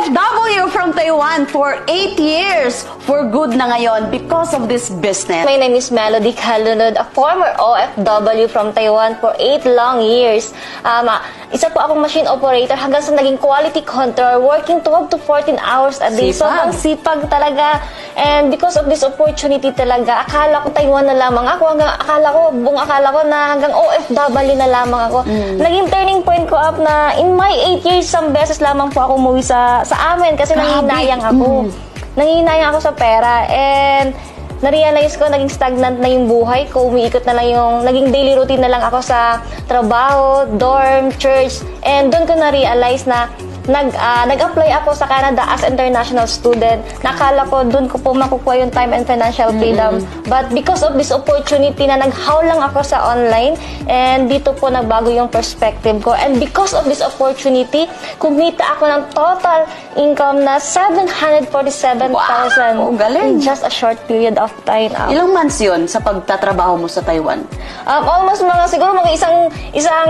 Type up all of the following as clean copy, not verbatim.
OFW from Taiwan for 8 years for good na ngayon because of this business. My name is Melody Kalunod, a former OFW from Taiwan for 8 long years. Isa po akong machine operator hanggang sa naging quality control, working 12 to 14 hours a day. Sobrang sipag talaga. And because of this opportunity talaga, akala ko Taiwan na lamang ako, buong akala ko na hanggang OFW na lamang ako. Naging turning point ko up na in my 8 years, isang beses lamang po ako umuwi sa amin kasi nangihinayang ako. Nangihinayang ako sa pera. And na-realize ko, naging stagnant na yung buhay ko. Umiikot na lang yung, naging daily routine na lang ako sa trabaho, dorm, church. And doon ko na-realize na nag-apply ako sa Canada as international student. Nakala ko, doon ko po makukuha yung time and financial freedom. But because of this opportunity na naghaw lang ako sa online, and dito po nagbago yung perspective ko. And because of this opportunity, kumita ako ng total income na 747,000. Wow, galing. In just a short period of time. Ilang months yun sa pagtatrabaho mo sa Taiwan? Almost siguro isang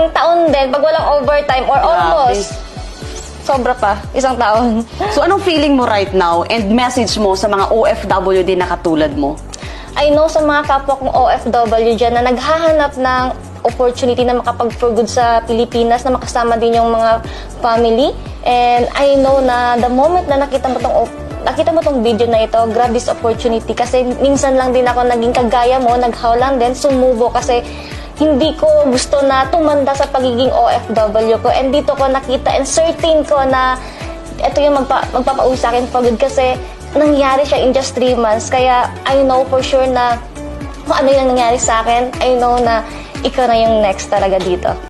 taon din, pag walang overtime or almost. Sobra pa, isang taon. So anong feeling mo right now and message mo sa mga OFW din na katulad mo? I know sa mga kapwa kong OFW dyan na naghahanap ng opportunity na makapag-for good sa Pilipinas, na makasama din yung mga family. And I know na the moment na nakita mo tong video na ito, grab this opportunity. Kasi minsan lang din ako naging kagaya mo, naghaw lang din, sumubo kasi hindi ko gusto na tumanda sa pagiging OFW ko. And dito ko nakita and certain ko na ito yung magpapauwi sa akin pagod kasi nangyari siya in just 3 months. Kaya I know for sure na kung ano yung nangyari sa akin, I know na ikaw na yung next talaga dito.